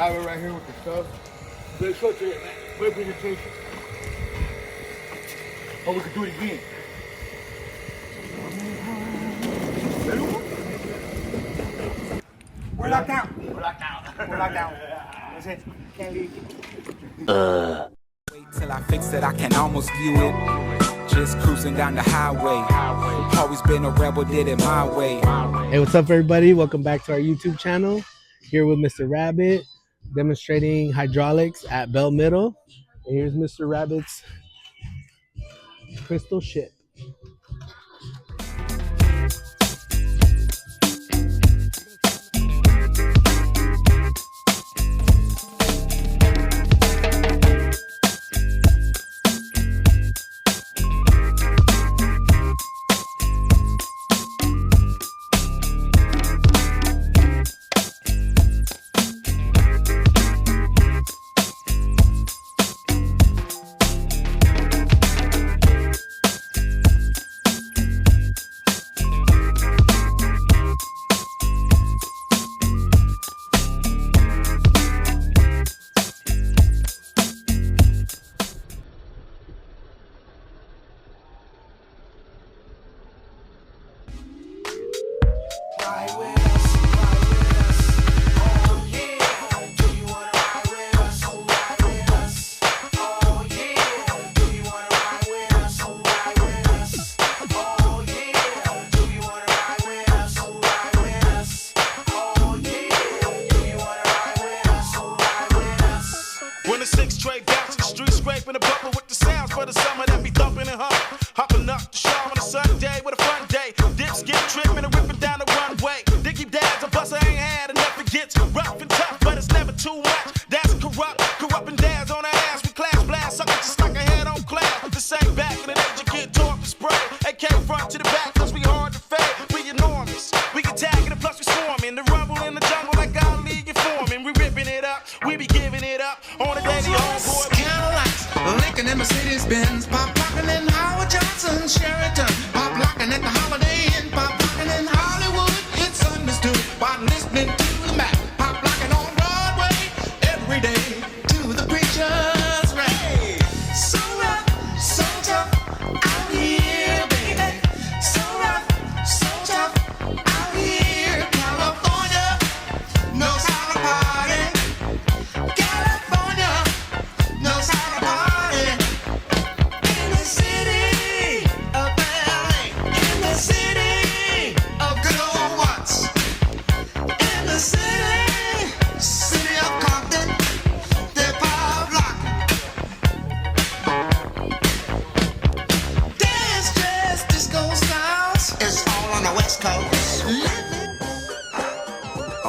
have it right here with the stuff. But it's such a great presentation. Oh, we could do it again. We're locked out. We're locked out. We're locked out. That's it. Can't leave. Wait till I fix it, I can almost view it. Just cruising down the highway. Always been a rebel, did it my way. Hey, what's up, everybody? Welcome back to our YouTube channel. Here with Mr. Rabbit, demonstrating hydraulics at Bell Middle. And here's Mr. Rabbit's crystal ship.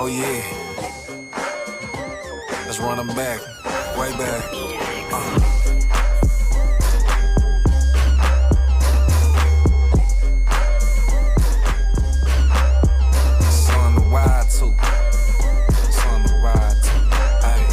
Oh yeah, let's run them back, way back. Son to ride to, son to ride to. Ay.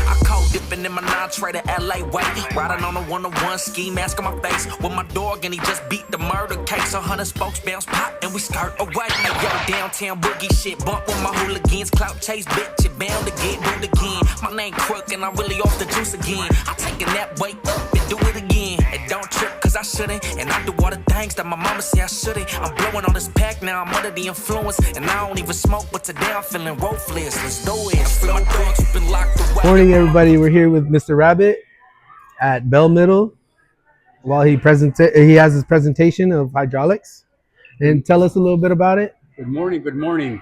I caught dipping in my non-tray to LA way, riding on a one-on-one ski mask on my face with my dog, and he just beat the murder case. 100 spokes bounce pop and we skirt away. Hey, yo, downtown boogie shit, bump with my hooligans, clout chase, bitch, you bound to get booed again. My name Crook and I'm really off the juice again. I taking that weight up and do it again. And don't trip cause I shouldn't, and I do all the things that my mama say I shouldn't. I'm blowing on this pack now, I'm under the influence, and I don't even smoke, but today I'm feeling roadless. Let's do it. Flow dogs, you've been locked away. Morning, everybody. We're here with Mr. Rabbit at Bell Middle while he has his presentation of hydraulics. And tell us a little bit about it. Good morning, good morning.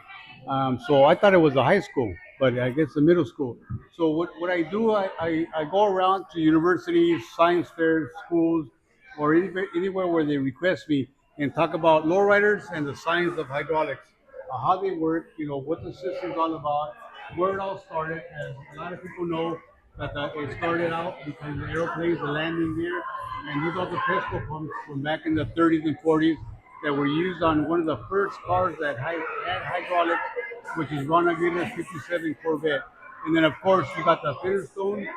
So I thought it was a high school, but I guess a middle school. So what I do, I go around to universities, science fairs, schools, or anywhere where they request me, and talk about lowriders and the science of hydraulics, how they work, you know, what the system's all about, where it all started. As a lot of people know that it started out because the airplanes, the landing gear, and these are the pesco pumps from back in the 30s and 40s that were used on one of the first cars that had hydraulics, which is Ron Aguirre's 57 Corvette. And then, of course, you got the Firestone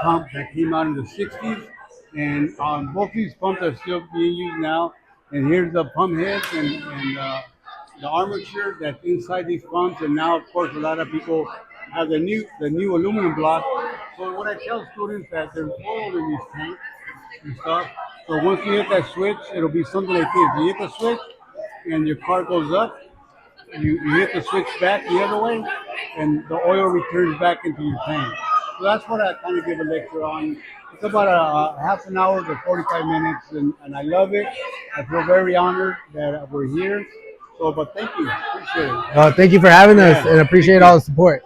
pump that came out in the 60s. And both these pumps are still being used now. And here's the pump heads and the armature that's inside these pumps. And now, of course, a lot of people have the new aluminum block. So what I tell students that they're following these tanks and stuff. So once you hit that switch, it'll be something like this. You hit the switch, and your car goes up. You hit the switch back the other way, and the oil returns back into your tank. So that's what I kind of give a lecture on. It's about a half an hour to 45 minutes, and I love it. I feel very honored that we're here. So, but thank you. Appreciate it. Thank you for having us, and appreciate all the support.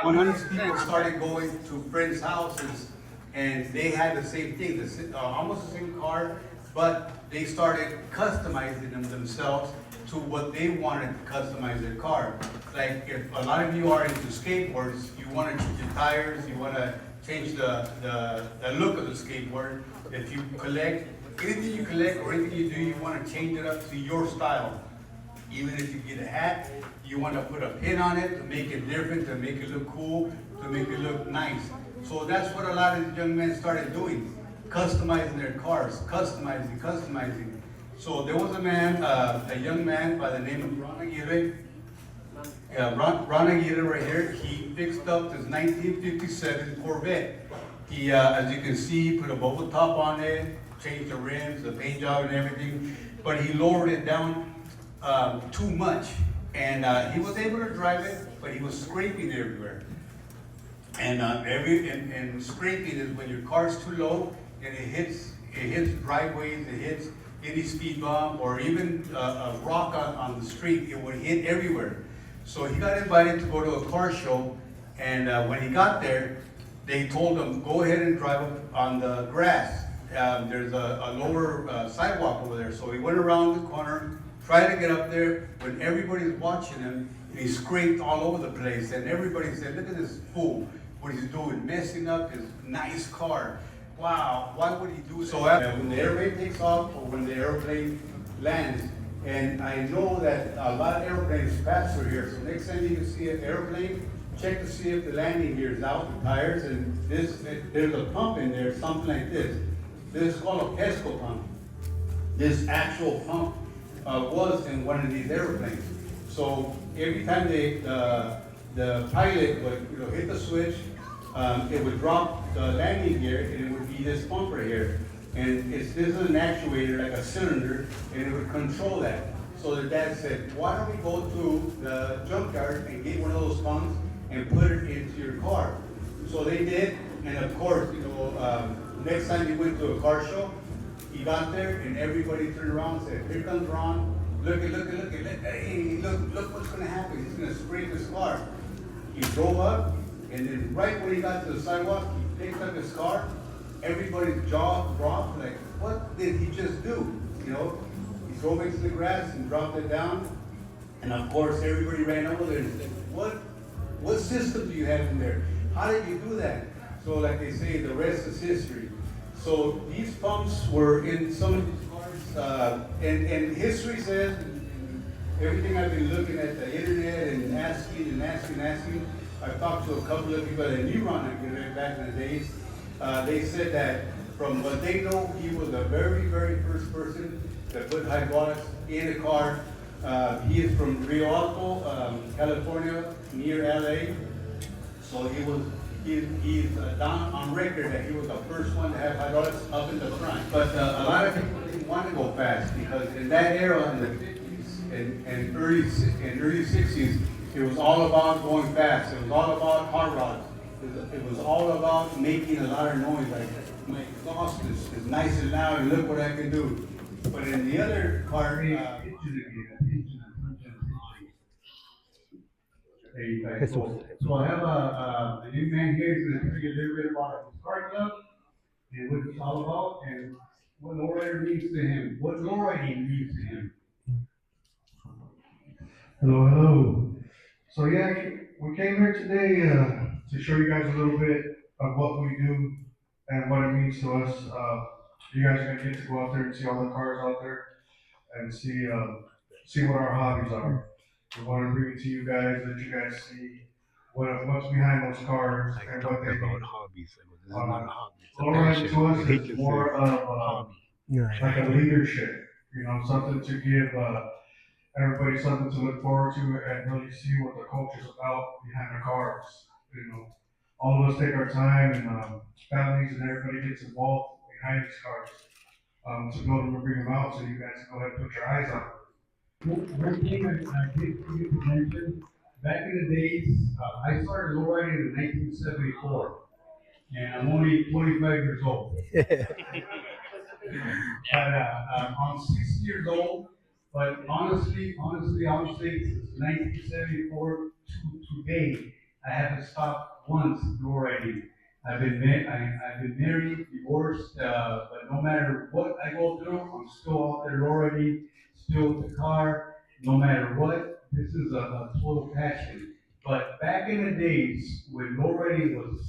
100% started going to friends' houses, and they had the same thing, almost the same car, but they started customizing them themselves to what they wanted to customize their car. Like if a lot of you are into skateboards, you want to change your tires, you want to change the look of the skateboard. If you collect, anything you collect or anything you do, you want to change it up to your style. Even if you get a hat, you want to put a pin on it to make it different, to make it look cool, to make it look nice. So that's what a lot of young men started doing, customizing their cars, customizing. So there was a young man by the name of Ron Aguirre. Ron Aguirre right here, he fixed up this 1957 Corvette. He, as you can see, he put a bubble top on it, changed the rims, the paint job and everything, but he lowered it down too much, and he was able to drive it, but he was scraping everywhere. And scraping is when your car's too low and it hits driveways, it hits any speed bump or even a rock on the street. It would hit everywhere. So he got invited to go to a car show, and when he got there, they told him, go ahead and drive up on the grass. There's a lower sidewalk over there. So he went around the corner, tried to get up there. When everybody's watching him, he scraped all over the place, and everybody said, look at this fool, what he's doing, messing up his nice car. Wow, why would he do so? When the airplane takes off or when the airplane lands, and I know that a lot of airplanes pass through here, so next time you see an airplane, check to see if the landing gear is out, the tires, and there's a pump in there, something like this. This is called a pesco pump. This actual pump was in one of these airplanes. So every time the pilot would hit the switch, it would drop the landing gear, and it would be this pump right here. And this is an actuator, like a cylinder, and it would control that. So the dad said, why don't we go to the junkyard and get one of those pumps and put it into your car? So they did, and of course, next time he went to a car show, he got there and everybody turned around and said, here comes Ron, look, hey, look what's gonna happen, he's gonna scrape his car. He drove up, and then right when he got to the sidewalk, he picked up his car, everybody's jaw dropped, like, what did he just do? He drove into the grass and dropped it down, and of course everybody ran over there and said, what system do you have in there? How did you do that? So like they say, the rest is history. So these pumps were in some of these cars, and history says, and everything I've been looking at the internet and asking, I've talked to a couple of people that knew Ron Aguirre back in the days. They said that from what they know, he was the very, very first person that put hydraulics in a car. He is from Rio Alto, California, near LA. So he's down on record that he was the first one to have hydraulics up in the front. But a lot of people didn't want to go fast because in that era, in the 50s and early 60s, it was all about going fast. It was all about hot rods. It was all about making a lot of noise, like my exhaust is nice and loud, and look what I can do. But in the other part, so I have a new man here who's going to tell you a little bit about his car club and what it's all about and what lowrider means to him, what lowriding means to him. Hello. So yeah, we came here today to show you guys a little bit of what we do and what it means to us. You guys are gonna get to go out there and see all the cars out there and see what our hobbies are. We want to bring it to you guys, let you guys see what's behind those cars and what they mean. Hobbies. This is not a hobby. It's a Lowriding to us passion. is more of like a leadership, something to give everybody something to look forward to and really see what the culture's about behind the cars. all of us take our time and families and everybody gets involved behind these cars to be able to bring them out so you guys can go ahead and put your eyes on them. One thing I did forget to mention, back in the days, I started lowriding in 1974, and I'm only 25 years old. But I'm 60 years old, but honestly, since 1974 to today, I haven't stopped once lowriding. I've been married, divorced, but no matter what I go through, I'm still out there lowriding, still with the car, no matter what. This is a total passion. But back in the days when lowriding was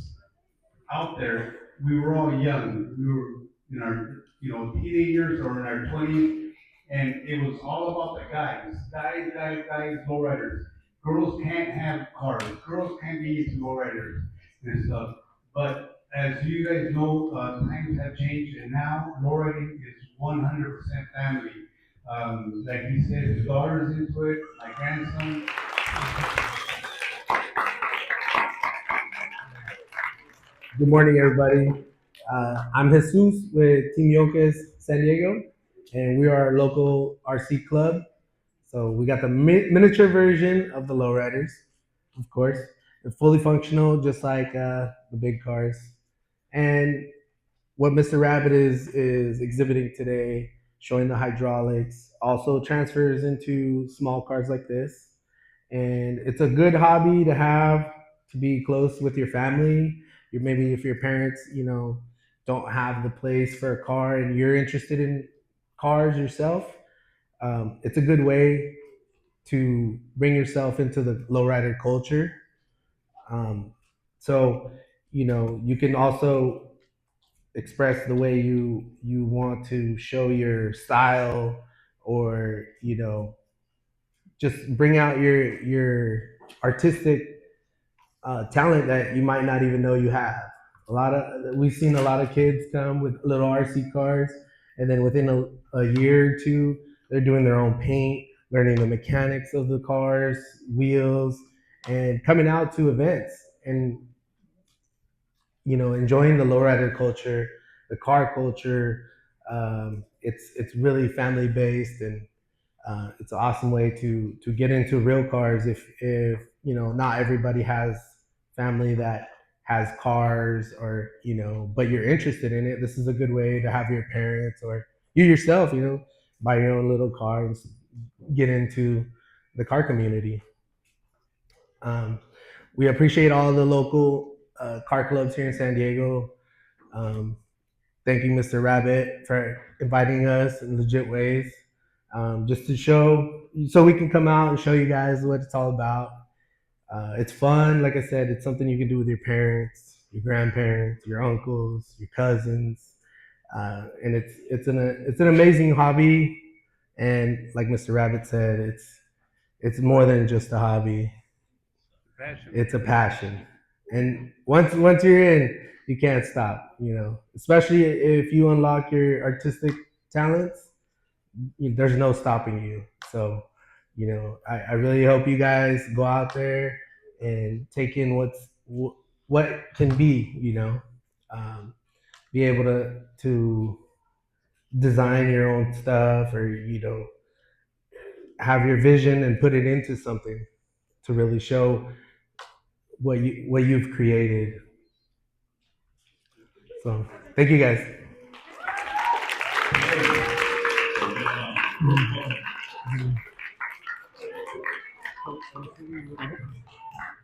out there, we were all young. We were in our, teenagers or in our 20s, and it was all about the guys, lowriders. Girls can't have cars. Girls can't be into lowriders and stuff. But as you guys know, times have changed, and now lowriding is 100% family. Like he said, his daughter's into it. My grandson. Good morning, everybody. I'm Jesus with Team Yonkers San Diego, and we are a local RC club. So we got the miniature version of the Lowriders, of course. They're fully functional, just like the big cars. And what Mr. Rabbit is exhibiting today, showing the hydraulics, also transfers into small cars like this. And it's a good hobby to have, to be close with your family. Maybe if your parents, don't have the place for a car and you're interested in cars yourself, it's a good way to bring yourself into the lowrider culture. So, you can also express the way you want to show your style, or just bring out your artistic talent that you might not even know you have. We've seen a lot of kids come with little RC cars, and then within a year or two, they're doing their own paint, learning the mechanics of the cars, wheels, and coming out to events and enjoying the lowrider culture, the car culture. It's really family based, and it's an awesome way to get into real cars if not everybody has family that has cars, or but you're interested in it. This is a good way to have your parents or you yourself buy your own little car and get into the car community. We appreciate all the local car clubs here in San Diego. Thank you, Mr. Rabbit, for inviting us in legit ways, just to show, so we can come out and show you guys what it's all about. It's fun. Like I said, it's something you can do with your parents, your grandparents, your uncles, your cousins, and it's an amazing hobby. And like Mr. Rabbit said, it's more than just a hobby. It's a passion, and once you're in, you can't stop. Especially if you unlock your artistic talents, there's no stopping you. So, I really hope you guys go out there and take in what can be. Be able to design your own stuff, or have your vision and put it into something to really show what you've created. So thank you guys.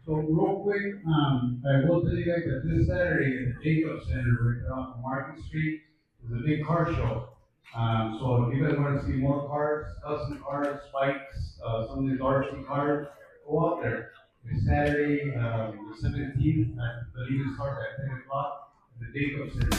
So real quick, I will tell you guys that this Saturday at the Jacob Center, right off of Market Street, is a big car show. So if you guys want to see more cars, custom cars, bikes, some of these RC cars, go out there. It's Saturday, the 17th, I believe it starts at 10 o'clock at the Jacob Center.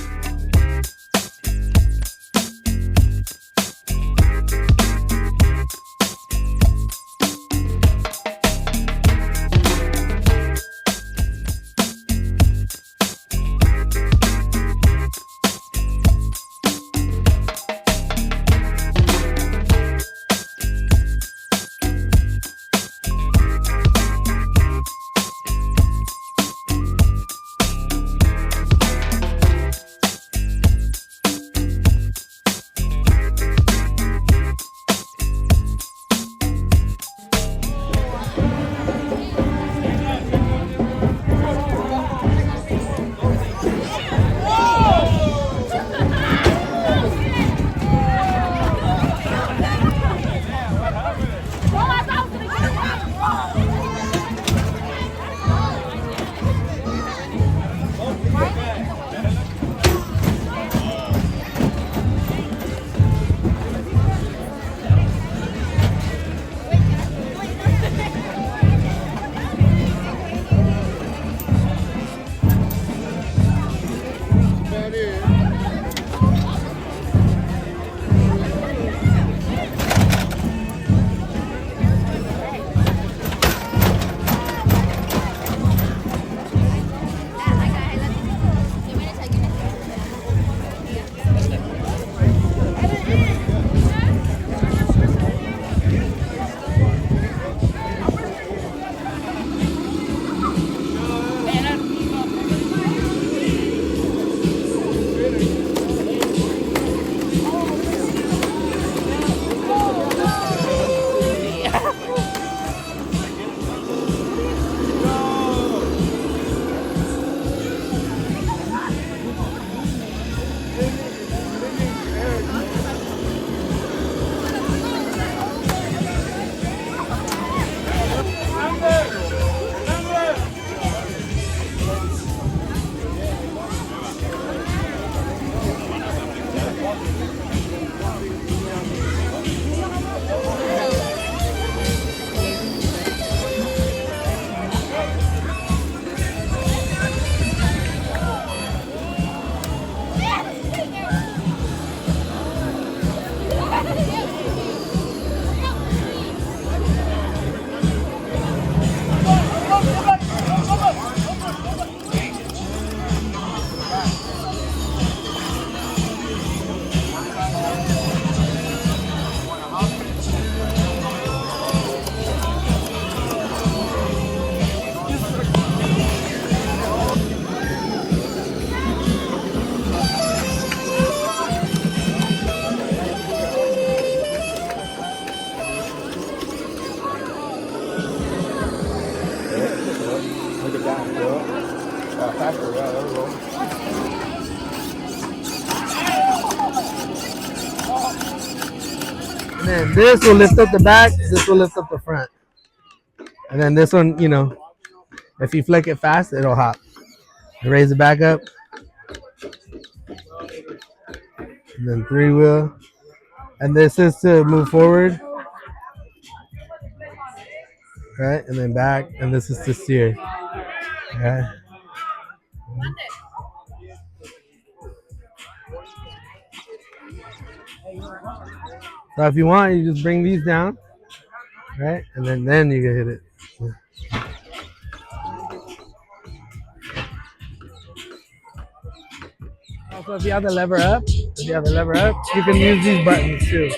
Look at that, bro. Faster, yeah, there we go. And then this will lift up the back, this will lift up the front. And then this one, you know, if you flick it fast, it'll hop. Raise it back up. And then 3-wheel. And this is to move forward. Right? And then back. And this is to steer. Okay. So if you want, you just bring these down. Right? And then you can hit it. Also, if you have the lever up, you can use these buttons too.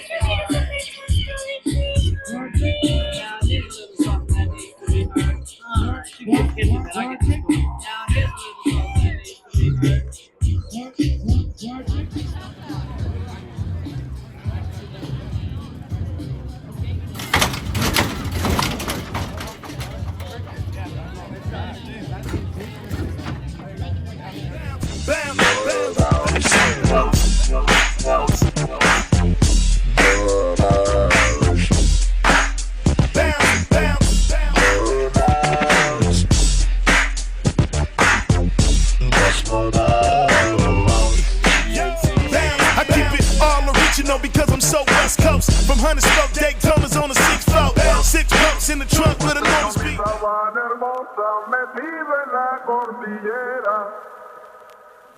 Because I'm so West Coast. From Huntersville, Daytona's on the 6th floor. 6 pumps in the trunk with enormous beat.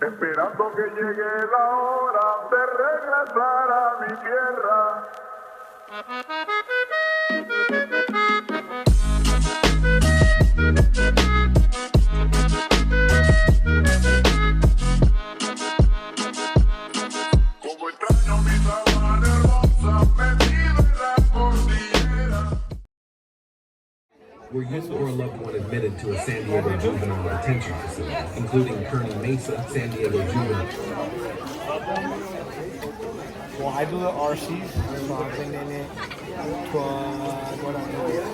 Esperando que llegue la hora de regresar a mi tierra. Como extraño mi sabana hermosa metida en la cordillera. Were you or a loved one admitted to a San Diego juvenile detention facility, including Kearney Mesa, San Diego Juvenile? Well, I do the RCs, so I'm thinking it. What I'm doing.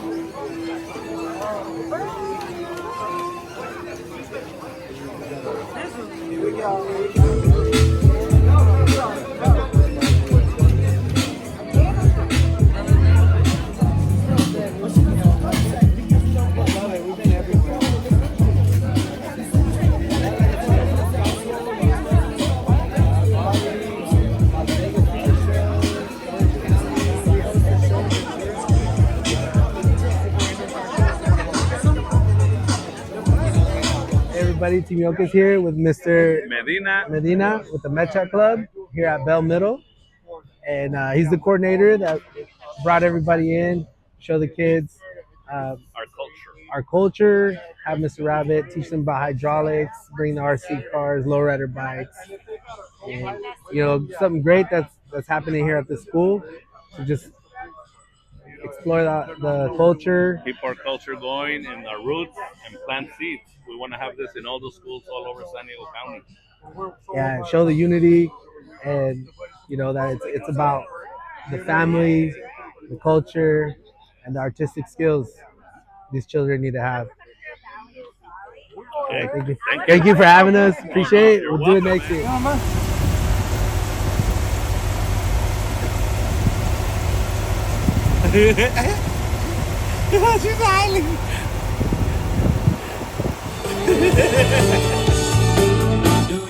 Here we go. Everybody, Team Yoka's here with Mr. Medina with the Mecha Club here at Bell Middle. And he's the coordinator that brought everybody in, show the kids our culture, have Mr. Rabbit teach them about hydraulics, bring the RC cars, lowrider bikes. And, you know, something great that's happening here at the school to just explore the culture. Keep our culture going and our roots and plant seeds. We want to have this in all the schools all over San Diego County. Yeah, show the unity, and you know that it's about the family, the culture, and the artistic skills these children need to have. Okay. Thank you for having us. Appreciate it. We'll do it next year. She's smiling. Do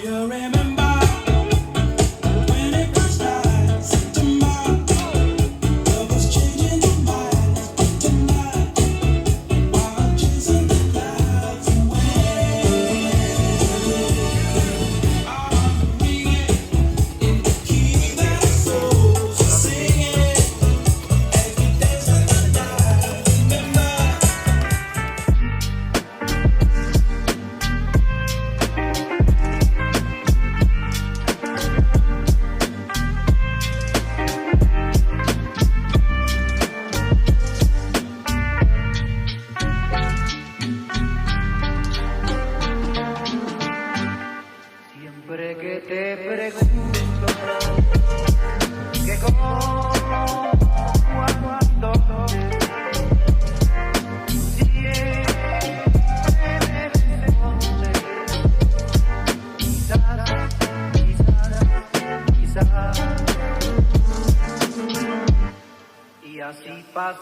you remember when it first started? September, love was changing your mind tonight while chasing the clouds away. I'm reading in the key that souls are singing. Every day's another night. Remember.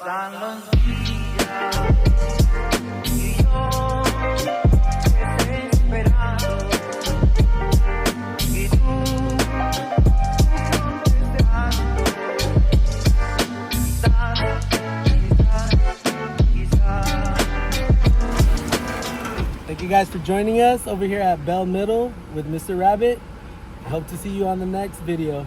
Pasan los días y yo desesperado y tú contestando. Quizás. Thank you guys for joining us over here at Bell Middle with Mr. Rabbit. I hope to see you on the next video.